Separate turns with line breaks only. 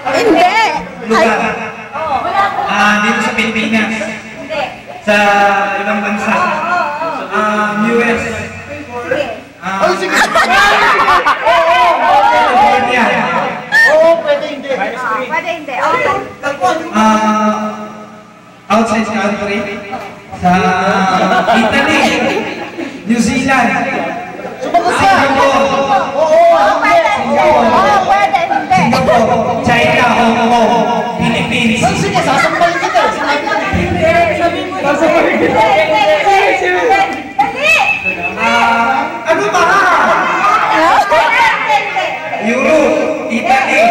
Hindi.
Lugar. Dito sa Pilipinas. Sa ibang bansa. US.
Sige.
California.
Oo, pwede hindi.
Pwede hindi. Okay.
Outside country. Sa Italy. New Zealand. Singapore.
Pwede hindi. Pwede hindi.
Singapore. China. Hong Kong. Philippines.
Sige, sasampalin kita.
Sasampalin kita.
Ano ba? Europe. Italy.